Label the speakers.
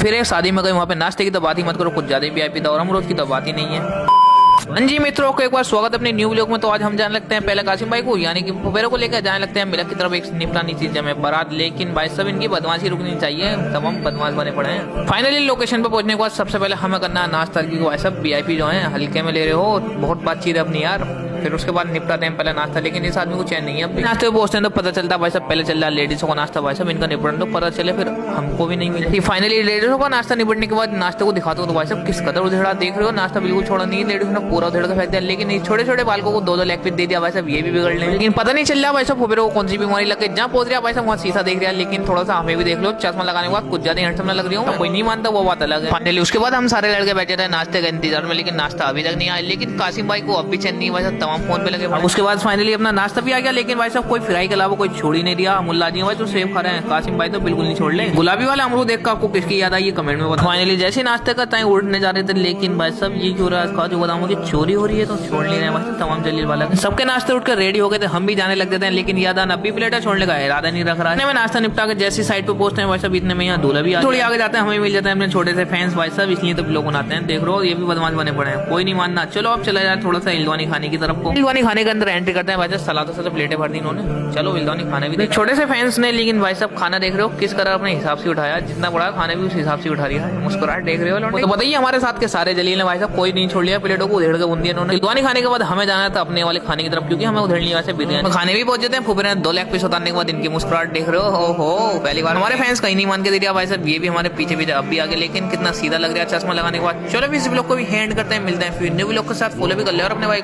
Speaker 1: फिर शादी में गए वहाँ पे नाश्ते की तो बात ही मत करो, कुछ ज्यादा वीआईपी था, और अमरूद की तो बात ही नहीं है। हाँ जी मित्रों को एक बार स्वागत अपने न्यू व्लॉग में। तो आज हम जाने लगते हैं पहले कासिम भाई को यानी कि फुफेरो को लेकर जाने लगते हैं मिलक की तरफ, एक निपटानी चीज में बारात। लेकिन भाई सब इनकी बदमाशी रुकनी चाहिए, तमाम बदमाश बने पड़े हैं। फाइनली लोकेशन पर पहुंचने के बाद सबसे पहले हमें करना है नाश्ता, की भाई सब वीआईपी जो है हल्के में ले रहे हो, बहुत बातचीत है अपनी यार। फिर उसके बाद निपटाते हैं पहले नाश्ता, लेकिन इस आदमी को चैन नहीं है। अब नाश्ते में पहुंचते हैं तो पता चलता है भाई सब पहले चल रहा है लेडीजों का नाश्ता, भाई सब इनका निपटन तो पता चले, फिर हमको भी नहीं मिला। फाइनली लेडीजों का नाश्ता निपटने के बाद नाश्ते को दिखाते हो तो भाई सब किस कदर उधेड़ा देख रहे हो, नाश्ता बिल्कुल छोड़ा नहीं, लेडीज ने पूरा उधेड़ के फेंक दिया। लेकिन छोटे छोटे बालकों को दो लेग पीस दे दिया भाई सब, ये भी बिगड़ ले। लेकिन पता नहीं चल रहा भाई सब फुफेरो को कौन सी बीमारी लग गई, जहाँ पहुंच रहा भाई सब वहाँ शीशा देख रहा है। लेकिन थोड़ा सा हमें भी देख लो, चश्मा लगाने के बाद कुछ ज्यादा हैंडसम लग रही हूँ, कोई नहीं मानता वो बात अलग है। फाइनली उसके बाद हम सारे लड़के बैठे रहे नाश्ते के इंतजार में, लेकिन नाश्ता अभी तक नहीं आया। लेकिन कासिम भाई को अब भी चैन नहीं भाई सब, तमाम फोन पे लगे। उसके बाद फाइनली अपना नाश्ता भी आ गया, लेकिन भाई साहब कोई फ्राई के अलावा कोई छोड़ ही नहीं दिया। मुल्ला जी भाई तो सेब खा रहे हैं, कासिम भाई तो बिल्कुल नहीं छोड़ ले। गुलाबी वाला अमरूद देख कर आपको किसकी याद आई कमेंट में बताओ। फाइनली जैसे नाश्ते का टाइम उड़ने जा रहे थे, लेकिन भाई सब ये क्यों रहा काजू बादामों की चोरी हो रही है तो छोड़ नहीं रहे भाई तमाम जलील वाला। सबके नाश्ते उठकर रेडी हो गए थे, हम भी जाने लग गए थे, लेकिन याद 90 प्लेटर छोड़ने का इरादा नहीं रख रहा है। नाश्ता निपटा के जैसी साइड पे पहुंचते हैं भाई सब, इतने में यहाँ दूल्हा भी थोड़ी आगे जाते हैं, हमें मिल जाते हैं अपने छोटे से फैंस भाई सब, इसलिए तो लोग बनाते हैं। देख रो ये भी बदमाश बने पड़े हैं, कोई नहीं मानना। चलो अब चला जाए थोड़ा सा इलवानी खाने की तरफ को। इलवानी खाने के अंदर एंट्री करते हैं भाई साहब, सलादों से प्लेटें भर दी इन्होंने। चलो इलवानी खाने भी छोटे से फैंस ने, लेकिन भाई साहब खाना देख रहे हो किस तरह अपने हिसाब से उठाया, जितना बड़ा खाने भी उस हिसाब से उठा दिया। मुस्कुराहट देख रहे हो तो बताइए, हमारे साथ के सारे जलील ने भाई साहब कोई नहीं छोड़ लिया, प्लेटों को उधेड़ के बुन दिया इन्होंने। इलवानी खाने के बाद हमें जाना था अपने वाले खाने की तरफ, क्योंकि हमें उधेड़नी वैसे बिरयानी खाने भी पहुंच जाते हैं। फुफेरे ने 2 लेग पीस उतारने के बाद इनकी मुस्कुराहट देख रहे हो पहली बार हमारे फैंस कहीं नहीं मान के दे दिया भाई साहब, ये भी हमारे पीछे पीछे अब भी आगे, लेकिन कितना सीधा लग रहा है चश्मा लगाने के बाद। चलो इस ब्लॉग को भी हैंड करते हैं, मिलते हैं फिर न्यू ब्लॉग के साथ। फॉलो भी कर ले और अपने भाई